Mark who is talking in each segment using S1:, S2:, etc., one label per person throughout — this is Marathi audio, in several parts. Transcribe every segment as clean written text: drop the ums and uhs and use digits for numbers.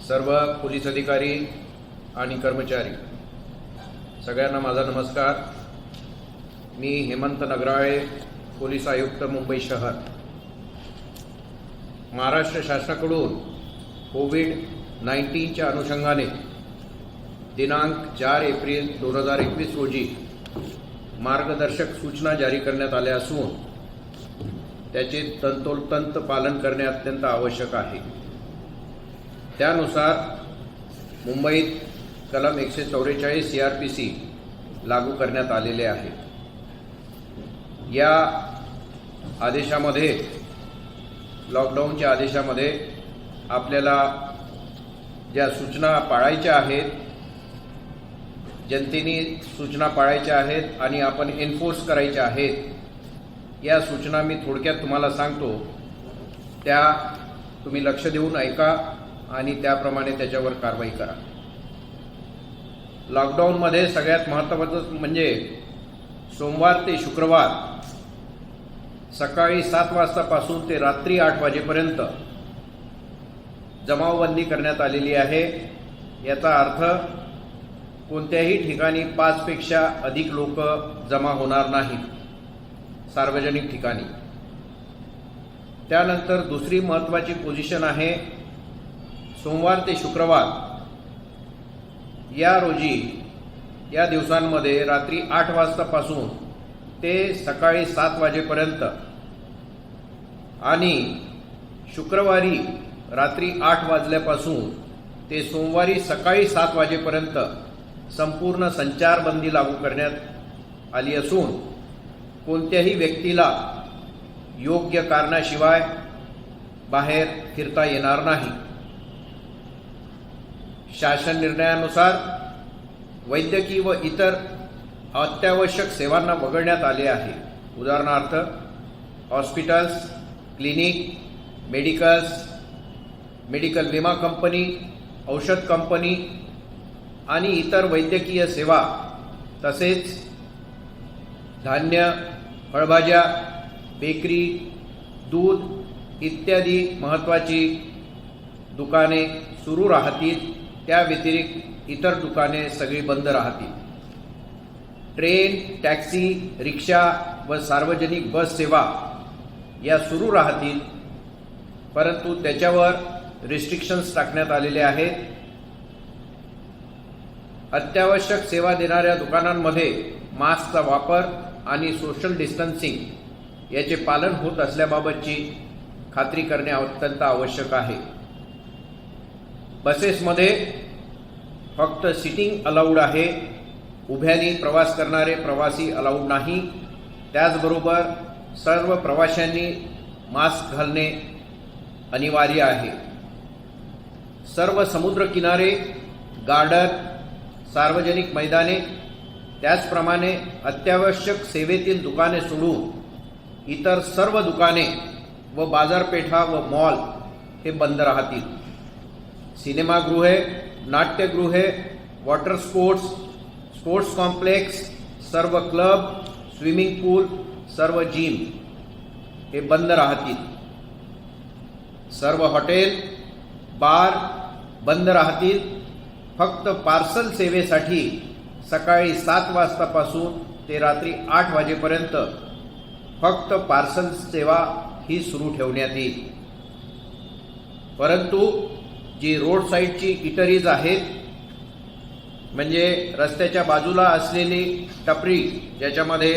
S1: सर्व पोलीस अधिकारी आणि कर्मचारी सगळ्यांना माझा नमस्कार। मी हेमंत नगराळे, पोलीस आयुक्त मुंबई शहर। महाराष्ट्र शासनाकडून कोविड-19च्या अनुषंगाने दिनांक 4 एप्रिल 2021 रोजी मार्गदर्शक सूचना जारी करण्यात आल्या असून त्याचे तंतोतंत पालन करणे अत्यंत आवश्यक आहे। त्यानुसार मुंबईत कलम 144 CRPC लागू करण्यात आलेले आहे। या आदेशामध्ये, लॉकडाऊनच्या आदेशामध्ये आपल्याला ज्या सूचना पाळायच्या आहेत, जनतेने सूचना पाळायच्या आहेत आणि आपण एन्फोर्स करायच्या आहेत, या सूचना मी थोडक्यात तुम्हाला सांगतो। त्या तुम्ही लक्ष देऊन ऐका आणि त्याप्रमाणे त्याच्यावर कारवाई करा। लॉकडाऊनमध्ये सगळ्यात महत्त्वाचं म्हणजे सोमवार ते शुक्रवार सकाळी 7 वाजतापासून ते रात्री 8 वाजेपर्यंत जमावबंदी करण्यात आलेली आहे। याचा अर्थ कोणत्याही ठिकाणी 5 पेक्षा अधिक लोक जमा होणार नाहीत सार्वजनिक ठिकाणी। त्यानंतर दुसरी महत्त्वाची पोझिशन आहे, सोमवार ते शुक्रवार या रोजी, या दिवसांमध्ये रात्री 8 वाजतापासून ते सकाळी 7 वाजेपर्यंत आणि शुक्रवारी रात्री 8 वाजल्यापासून ते सोमवारी सकाळी 7 वाजेपर्यंत संपूर्ण संचारबंदी लागू करण्यात आली असून कोणत्याही व्यक्तीला योग्य कारणाशिवाय बाहेर फिरता येणार नाही। शासन निर्णयानुसार वैद्यकीय व इतर अत्यावश्यक सेवांना वगळण्यात आले आहे। उदाहरणार्थ हॉस्पिटल्स, क्लिनिक, मेडिकल विमा कंपनी, औषध कंपनी आणि इतर वैद्यकीय सेवा, तसेच धान्य, फळभाज्या, बेकरी, दूध इत्यादी महत्त्वाची दुकाने सुरू राहतील। त्या व्यतिरिक्त इतर दुकाने सगळी बंद राहतील। ट्रेन, टॅक्सी, रिक्षा व सार्वजनिक बस सेवा या सुरू राहतील, परंतु त्याच्यावर रिस्ट्रिक्शन्स टाकण्यात आलेले आहेत। अत्यावश्यक सेवा देणाऱ्या दुकानांमध्ये मास्कचा वापर आणि सोशल डिस्टन्सिंग याचे पालन होत असल्याबाबतची खात्री करणे अत्यंत आवश्यक आहे। बसेसमध्ये फक्त सिटिंग अलाउड आहे, उभ्याने प्रवास करणारे प्रवासी अलाउड नाही। त्याचबरोबर सर्व प्रवाशांनी मास्क घालणे अनिवार्य आहे। सर्व समुद्र किनारे, गार्डन, सार्वजनिक मैदाने, त्याचप्रमाणे अत्यावश्यक सेवेतील दुकाने सोडून इतर सर्व दुकाने व बाजारपेठा व मॉल हे बंद राहतील। सिनेमागृहे, नाट्यगृहे, वॉटर स्पोर्ट्स कॉम्प्लेक्स, सर्व क्लब, स्विमिंग पूल, सर्व जिम हे बंद राहतील। सर्व हॉटेल, बार बंद राहतील। फक्त पार्सल सेवेसाठी सकाळी 7 वाजतापासून ते रात्री 8 वाजेपर्यंत फक्त पार्सल सेवा ही सुरू ठेवण्यात येईल। परंतु जी रोड साईडची इटरीज आहेत, म्हणजे रस्त्याच्या बाजूला असलेली टपरी ज्याच्यामध्ये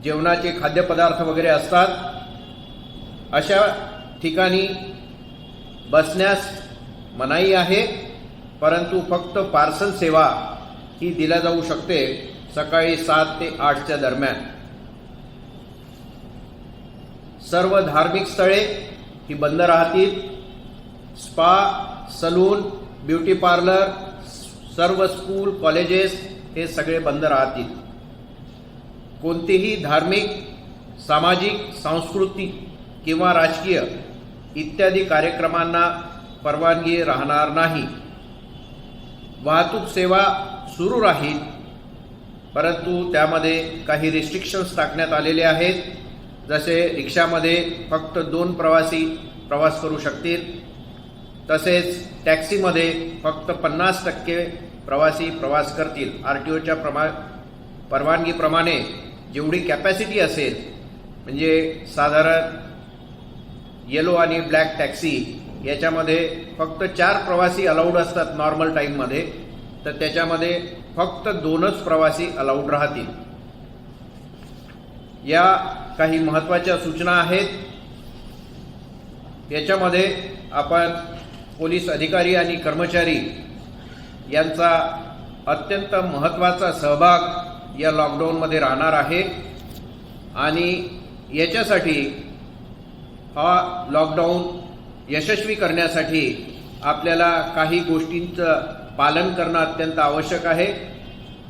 S1: जेवणाचे खाद्यपदार्थ वगैरे असतात, अशा ठिकाणी बसण्यास मनाई आहे, परंतु फक्त पार्सल सेवा ही दिल्या जाऊ शकते सकाळी 7 ते 8च्या दरम्यान। सर्व धार्मिक स्थळे ही बंद राहतील। स्पा, सलून, ब्युटी पार्लर, सर्व स्कूल, कॉलेजेस हे सगळे बंद राहतील। कोणतेही धार्मिक, सामाजिक, सांस्कृतिक किंवा राजकीय इत्यादी कार्यक्रमांना परवानगी राहणार नाही। वाहतूक सेवा सुरू राहील, परंतु त्यामध्ये काही रिस्ट्रिक्शन्स टाकण्यात आलेले आहेत। जसे रिक्षामध्ये फक्त 2 प्रवासी प्रवास करू शकतील. तसेच टॅक्सीमध्ये फक्त 50% प्रवासी प्रवास करतील. RTOच्या परवानगीप्रमाणे जेवढी कॅपॅसिटी असेल, म्हणजे साधारण येलो आणि ब्लॅक टॅक्सी याच्यामध्ये फक्त 4 प्रवासी अलाउड असतात नॉर्मल टाईममध्ये, तर त्याच्यामध्ये फक्त 2च प्रवासी अलाउड राहतील. या काही महत्त्वाच्या सूचना आहेत. याच्यामध्ये आपण पोलीस अधिकारी आणि कर्मचारी यांचा अत्यंत महत्त्वाचा सहभाग या लॉकडाऊनमध्ये राहणार आहे आणि याच्यासाठी हा लॉकडाऊन यशस्वी करण्यासाठी आपल्याला काही गोष्टींचं पालन करणं अत्यंत आवश्यक आहे.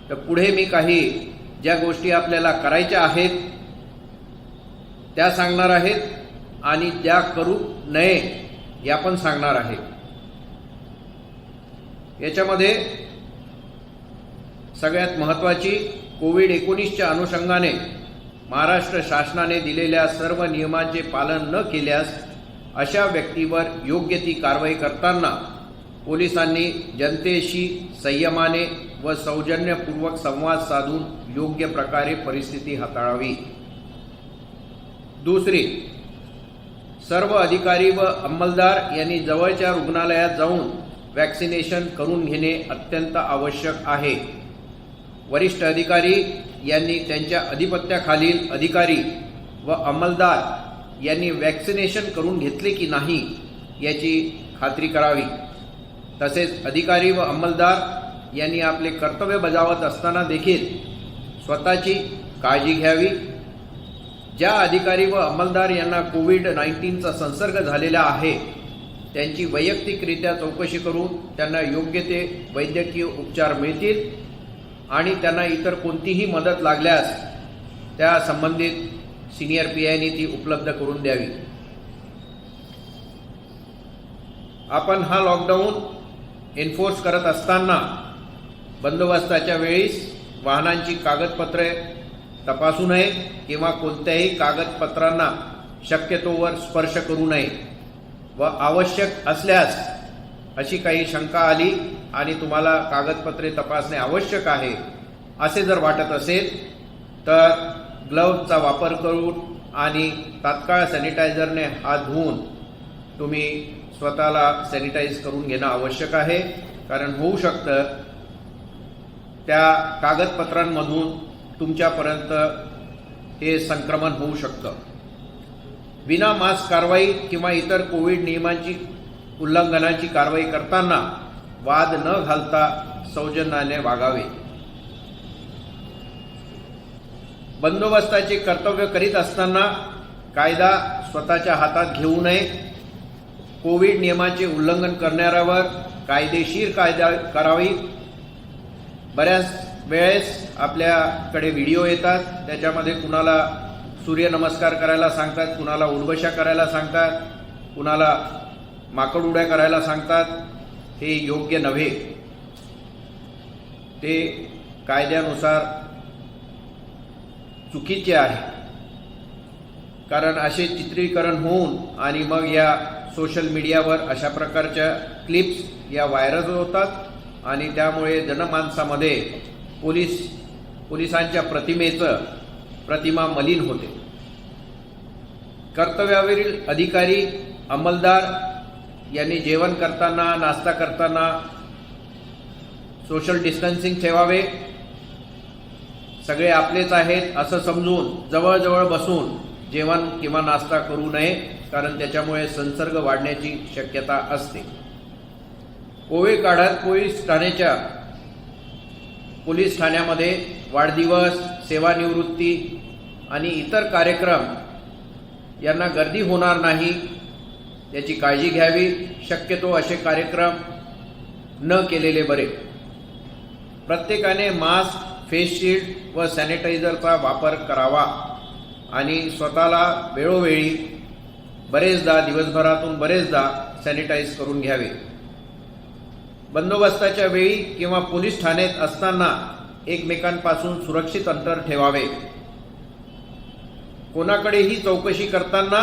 S1: तर पुढे मी काही ज्या गोष्टी आपल्याला करायच्या आहेत त्या सांगणार आहेत आणि ज्या करू नये या पण सांगणार आहे. याच्यामध्ये सगळ्यात महत्त्वाची, कोविड-19च्या अनुषंगाने महाराष्ट्र शासनाने दिलेल्या सर्व नियमांचे पालन न केल्यास अशा व्यक्तीवर योग्य ती कारवाई करताना पोलिसांनी जनतेशी संयमाने व सौजन्यपूर्वक संवाद साधून योग्य प्रकारे परिस्थिती हाताळावी. दुसरी, सर्व अधिकारी व अंमलदार यांनी जवळच्या रुग्णालयात जाऊन वॅक्सिनेशन करून घेणे अत्यंत आवश्यक आहे. वरिष्ठ अधिकारी यांनी त्यांच्या अधिपत्याखालील अधिकारी व अंमलदार यांनी वॅक्सिनेशन करून घेतले की नाही याची खात्री करावी. तसेच अधिकारी व अंमलदार यांनी आपले कर्तव्य बजावत असताना देखील स्वतःची काळजी घ्यावी. ज्या अधिकारी व अंमलदार यांना कोविड-19चा संसर्ग झालेला आहे त्यांची वैयक्तिकरित्या चौकशी करून त्यांना योग्य ते वैद्यकीय उपचार मिळतील आणि त्यांना इतर कोणतीही मदत लागल्यास त्या संबंधित सिनियर PIनी ती उपलब्ध करून द्यावी. आपण हा लॉकडाऊन एन्फोर्स करत असताना बंदोबस्ताच्या वेळीस वाहनांची कागदपत्रे तपासू नये किंवा कोणत्याही कागदपत्रांना शक्यतोवर स्पर्श करू नये व आवश्यक असल्यास अशी काही शंका आली आणि तुम्हाला कागदपत्रे तपासणे आवश्यक आहे असे जर वाटत असेल तर ग्लव्हचा वापर करून आणि तात्काळ सॅनिटायझरने हात धुवून तुम्ही स्वतःला सॅनिटाईज करून घेणं आवश्यक आहे. कारण होऊ शकतं त्या कागदपत्रांमधून तुमच्यापर्यंत हे संक्रमण होऊ शकतं. विना मास्क कारवाई किंवा इतर कोविड नियमांची उल्लंघनाची कारवाई करताना वाद न घालता सौजन्याने वागावे. बंदोबस्ताचे कर्तव्य करीत असताना कायदा स्वतःच्या हातात घेऊ नये. कोविड नियमांचे उल्लंघन करणाऱ्यावर कायदेशीर कायदा करावी. बऱ्याच वेळेस आपल्याकडे व्हिडिओ येतात, त्याच्यामध्ये कुणाला सूर्यनमस्कार करायला सांगतात, कुणाला उठबशा करायला सांगतात, कुणाला माकड उड्या करायला सांगतात. हे योग्य नव्हे. ते कायद्यानुसार चुकीचे आहे. कारण असे चित्रीकरण होऊन आणि मग या सोशल मीडियावर अशा प्रकारच्या क्लिप्स या व्हायरल होतात आणि त्यामुळे जनमानसामध्ये पोलिसांच्या प्रतिमा मलिन होते. कर्तव्यावरील अधिकारी अंमलदार यांनी जेवण करताना, नाश्ता करताना सोशल डिस्टन्सिंग ठेवावे. सगळे आपलेच आहेत असं समजून जवळजवळ बसून जेवण किंवा नाश्ता करू नये, कारण त्याच्यामुळे संसर्ग वाढण्याची शक्यता असते. कोविड काळात पोलीस ठाण्यामध्ये वाढदिवस, सेवानिवृत्ती आणि इतर कार्यक्रम यांना गर्दी होणार नाही याची काळजी घ्यावी. शक्यतो असे कार्यक्रम न केलेले बरे. प्रत्येकाने मास्क, फेस शील्ड व सॅनिटायझरचा वापर करावा आणि स्वतःला वेळोवेळी दिवसभरातून बरेचदा सॅनिटाईज करून घ्यावे. बंदोबस्ताच्या वेळी किंवा पोलीस ठाण्यात असताना एकमेकांपासून सुरक्षित अंतर ठेवावे. कोणाकडेही चौकशी करताना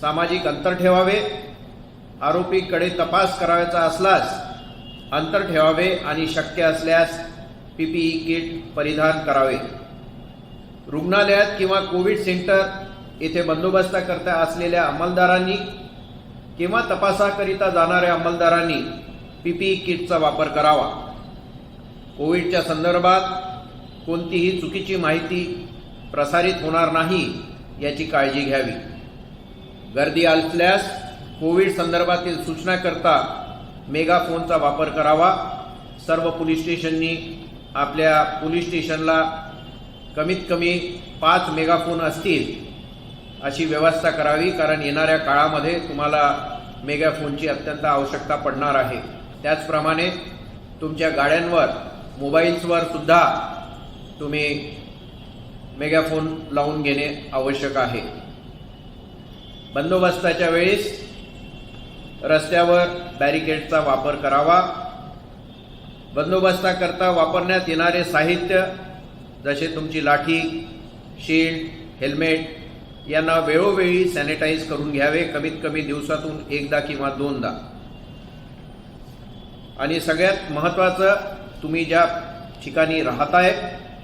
S1: सामाजिक अंतर ठेवावे, आरोपीकडे तपास करायचा असल्यास अंतर ठेवावे आणि शक्य असल्यास पीपीई किट परिधान करावे. रुग्णालयात किंवा कोविड सेंटर येथे बंदोबस्ताकरता असलेल्या अंमलदारांनी किंवा तपासाकरिता जाणाऱ्या अंमलदारांनी पीपीई किटचा वापर करावा. कोविडच्या संदर्भात कोणतीही चुकीची माहिती प्रसारित होणार नाही याची काळजी घ्यावी. गर्दी असल्यास कोविड संदर्भातील सूचनाकरता मेगाफोनचा वापर करावा. सर्व पोलीस स्टेशननी आपल्या पोलीस स्टेशनला कमीत कमी 5 मेगाफोन असतील अशी व्यवस्था करावी, कारण येणाऱ्या काळामध्ये तुम्हाला मेगाफोनची अत्यंत आवश्यकता पडणार आहे. त्याचप्रमाणे तुमच्या गाड्यांवर, मोबाईल्सवर सुद्धा तुम्ही मेगाफोन लावून घेणे आवश्यक आहे. बंदोबस्ताच्या वेळेस रस्त्यावर बॅरिकेडचा वापर करावा. बंदोबस्ताकरता वापरण्यात येणारे साहित्य जसे तुमची लाठी, शील्ड, हेल्मेट यांना वेळोवेळी सॅनिटाईज करून घ्यावे, कमीत कमी दिवसातून एकदा किंवा दोनदा. आणि सगळ्यात महत्त्वाचं, तुम्ही ज्या ठिकाणी राहताय,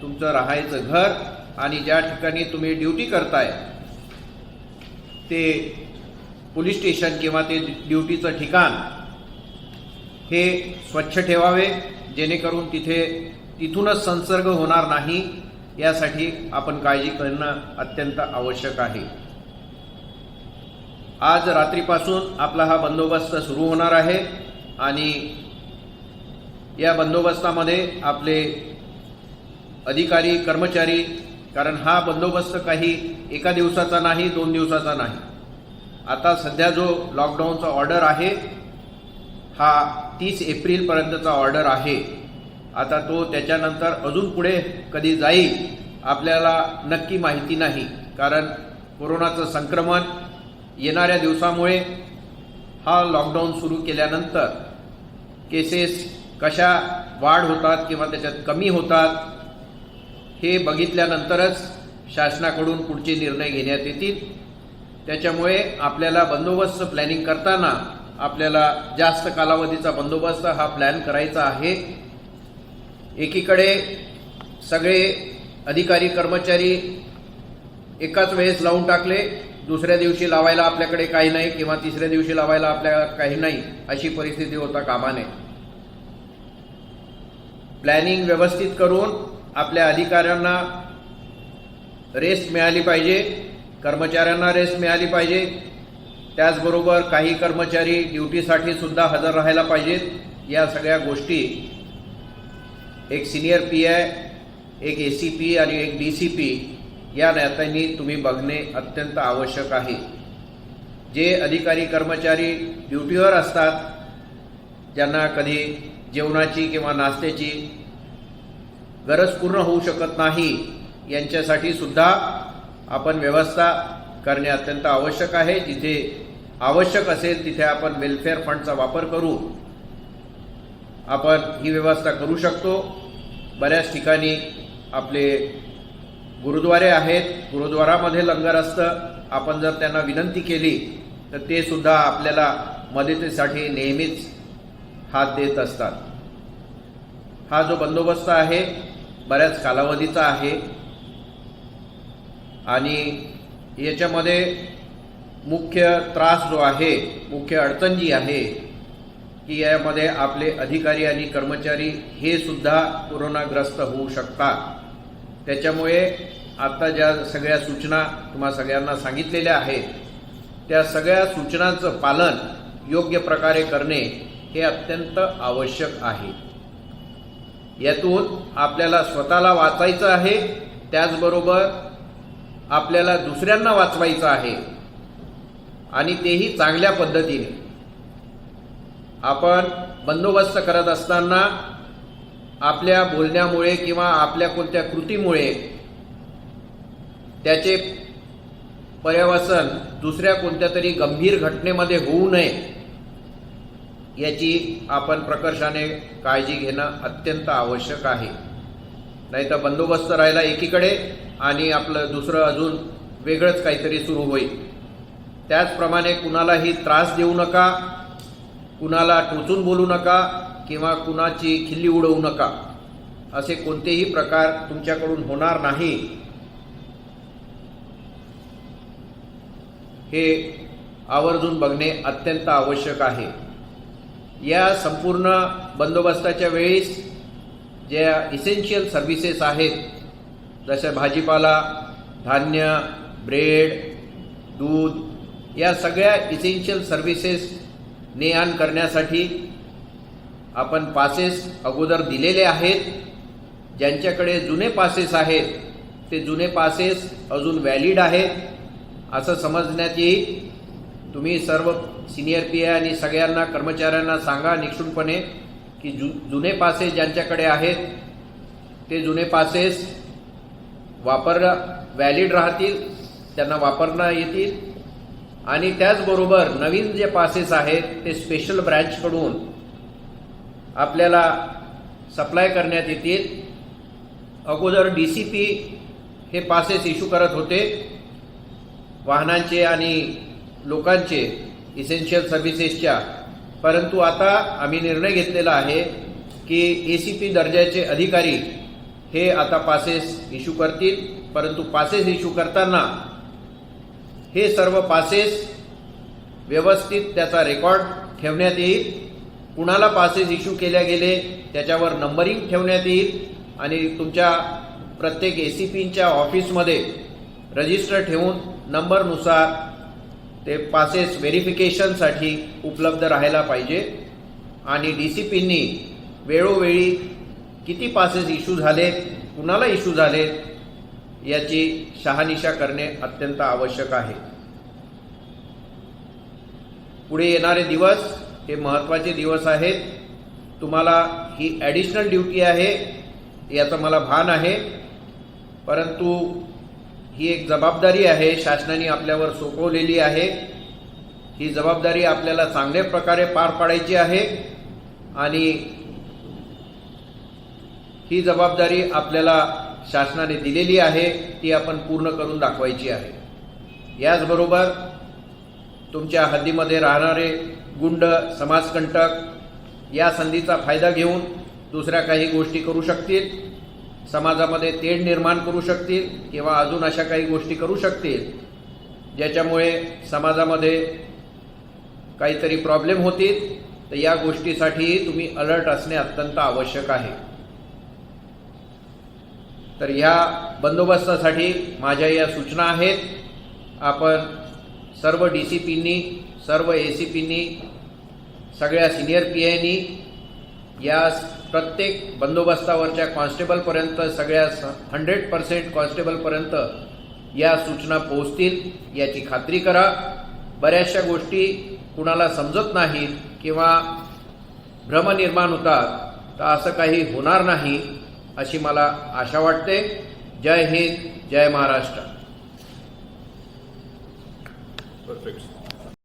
S1: तुमचं राहायचं घर आणि ज्या ठिकाणी तुम्ही ड्युटी करताय ते पोलीस स्टेशन किंवा ते ड्युटीचं ठिकाण हे स्वच्छ ठेवावे, जेणेकरून तिथूनच संसर्ग होणार नाही यासाठी आपण काळजी करणं अत्यंत आवश्यक आहे. आज रात्रीपासून आपला हा बंदोबस्त सुरू होणार आहे आणि या बंदोबस्तामध्ये आपले अधिकारी, कर्मचारी, कारण हा बंदोबस्त काही एका दिवसाचा नाही, 2 दिवसाचा नाही. आता सध्या जो लॉकडाऊनचा ऑर्डर आहे हा 30 एप्रिलपर्यंतचा ऑर्डर आहे. आता तो त्याच्यानंतर अजून पुढे कधी जाईल आपल्याला नक्की माहिती नाही, कारण कोरोनाचं संक्रमण येणाऱ्या दिवसामुळे हा लॉकडाऊन सुरू केल्यानंतर केसेस कशा वाढ होतात किंवा त्याच्यात कमी होतात हे बघितल्यानंतरच शासनाकडून पुढचे निर्णय घेण्यात येतील. त्याच्यामुळे आपल्याला बंदोबस्त प्लॅनिंग करताना आपल्याला जास्त कालावधीचा बंदोबस्त हा प्लॅन करायचा आहे. एकीकडे सगळे अधिकारी, कर्मचारी एकाच वेळेस लावून टाकले, दुसऱ्या दिवशी लावायला आपल्याकडे काही नाही किंवा तिसऱ्या दिवशी लावायला आपल्याला काही नाही, अशी परिस्थिती होता कामा नये. प्लॅनिंग व्यवस्थित करून आपल्या अधिकाऱ्यांना रेस्ट मिळाली पाहिजे, कर्मचाऱ्यांना रेस्ट मिळाली पाहिजे. त्याचबरोबर काही कर्मचारी ड्युटीसाठी सुद्धा हजर राहायला पाहिजेत. या सगळ्या गोष्टी एक सिनियर PI, एक ACP आणि एक DCP या नात्याने तुम्ही बघणे अत्यंत आवश्यक आहे. जे अधिकारी, कर्मचारी ड्युटीवर असतात, ज्यांना कधी जेवणाची किंवा नाश्त्याची गरज पूर्ण होऊ शकत नाही, यांच्यासाठी सुद्धा आपण व्यवस्था करणे अत्यंत आवश्यक आहे. जिथे आवश्यक असेल तिथे आपण वेलफेअर फंडचा वापर करू आपण ही व्यवस्था करू शकतो. बऱ्याच ठिकाणी आपले गुरुद्वारे आहेत, गुरुद्वारामध्ये लंगर असतं. आपण जर त्यांना विनंती केली तर ते सुद्धा आपल्याला मदतीसाठी नेहमीच हात देत असतात. हा जो बंदोबस्त आहे बऱ्याच कालावधीचा आहे आणि याच्यामध्ये मुख्य त्रास जो आहे, मुख्य अडचण जी आहे की यामध्ये आपले अधिकारी आणि कर्मचारी हे सुद्धा कोरोनाग्रस्त होऊ शकतात. त्याच्यामुळे आता ज्या सगळ्या सूचना तुम्हा सगळ्यांना सांगितलेल्या आहेत त्या सगळ्या सूचनांचं पालन योग्य प्रकारे करणे हे अत्यंत आवश्यक आहे. यातून आपल्याला स्वतःला वाचवायचं आहे, त्याचबरोबर आपल्याला दुसऱ्यांना वाचवायचं आहे आणि तेही चांगल्या पद्धतीने. आपण बंदोबस्त करत असताना आपल्या बोलण्यामुळे किंवा आपल्या कोणत्या कृतीमुळे त्याचे पर्यवसन दुसऱ्या कोणत्या तरी गंभीर घटनेमध्ये होऊ नये याची आपण प्रकर्षाने काळजी घेणं अत्यंत आवश्यक आहे. नाहीतर बंदोबस्त राहिला एकीकडे आणि आपलं दुसरं अजून वेगळंच काहीतरी सुरू होईल. त्याचप्रमाणे कुणालाही त्रास देऊ नका, कुणाला टोचून बोलू नका किंवा कुणाची खिल्ली उडवू नका. असे कोणतेही प्रकार तुमच्याकडून होणार नाही हे आवर्जून बघणे अत्यंत आवश्यक आहे. या संपूर्ण बंदोबस्ताच्या वेळेस ज्या इसेन्शियल सर्व्हिसेस आहेत, जसे भाजीपाला, धान्य, ब्रेड, दूध, या सगळ्या इसेन्शियल सर्व्हिसेस ने आण करण्यासाठी आपण पासेस अगोदर दिलेले आहेत. ज्यांच्याकडे जुने पासेस आहेत ते जुने पासेस अजून व्हॅलिड आहेत असं समजण्यात येईल. तुम्ही सर्व सिनियर पीए आणि सगळ्यांना कर्मचाऱ्यांना सांगा निक्षुणपणे की जुने पासेस ज्यांच्याकडे आहेत ते जुने पासेस व्हॅलिड राहतील, त्यांना वापरता येतील. आणि त्याचबरोबर नवीन जे पासेस आहेत ते स्पेशल ब्रँचकडून आपल्याला सप्लाय करण्यात येतील. अगोदर DCP हे पासेस इश्यू करत होते वाहनांचे आणि लोकांचे इसेन्शियल सर्व्हिसेसच्या, परंतु आता आम्ही निर्णय घेतलेला आहे की ACP दर्जाचे अधिकारी हे आता पासेस इश्यू करतील. परंतु पासेस इश्यू करताना हे सर्व पासेस व्यवस्थित त्याचा रेकॉर्ड ठेवण्यात येईल. कुणाला पासेस इश्यू केल्या गेले त्याच्यावर नंबरिंग ठेवण्यात येईल आणि तुमच्या प्रत्येक ACPच्या ऑफिसमध्ये रजिस्टर ठेवून नंबरनुसार ते पासेस व्हेरिफिकेशनसाठी उपलब्ध राहायला पाहिजे. आणि DCPंनी वेळोवेळी किती पासेस इश्यू झालेत, कुणाला इश्यू झालेत याची शहानिशा करणे अत्यंत आवश्यक आहे. पुढे येणारे दिवस हे महत्त्वाचे दिवस आहेत. तुम्हाला ही ॲडिशनल ड्युटी आहे याचं मला भान आहे, परंतु ही एक जबाबदारी आहे शासनाने आपल्यावर सोपवलेली आहे. ही जबाबदारी आपल्याला चांगल्या प्रकारे पार पाडायची आहे आणि ही जबाबदारी आपल्याला शासनाने दिलेली आहे ती आपण पूर्ण करून दाखवायची आहे. याचबरोबर तुमच्या हद्दीमध्ये राहणारे गुंड, समाजकंटक या संधीचा फायदा घेऊन दुसऱ्या काही गोष्टी करू शकतील, समाजामध्ये तेढ निर्माण करू शकतील किंवा अजून अशा काही गोष्टी करू शकतील ज्याच्यामुळे समाजामध्ये काहीतरी प्रॉब्लेम होतील. तर या गोष्टीसाठी तुम्ही अलर्ट असणे अत्यंत आवश्यक आहे. तर ह्या बंदोबस्तासाठी माझ्या या सूचना आहेत. आपण सर्व DCPंनी, सर्व ACPंनी, सगळ्या सिनियर PIनी या प्रत्येक बंदोबस्तावरच्या कॉन्स्टेबलपर्यंत, सगळ्या 100% कॉन्स्टेबलपर्यंत या सूचना पोहोचतील याची खात्री करा. बऱ्याचशा गोष्टी कुणाला समजत नाहीत किंवा भ्रम निर्माण होतात, तर असं काही होणार नाही अशी मला आशा वाटते. जय हिंद, जय महाराष्ट्र.
S2: Perfect.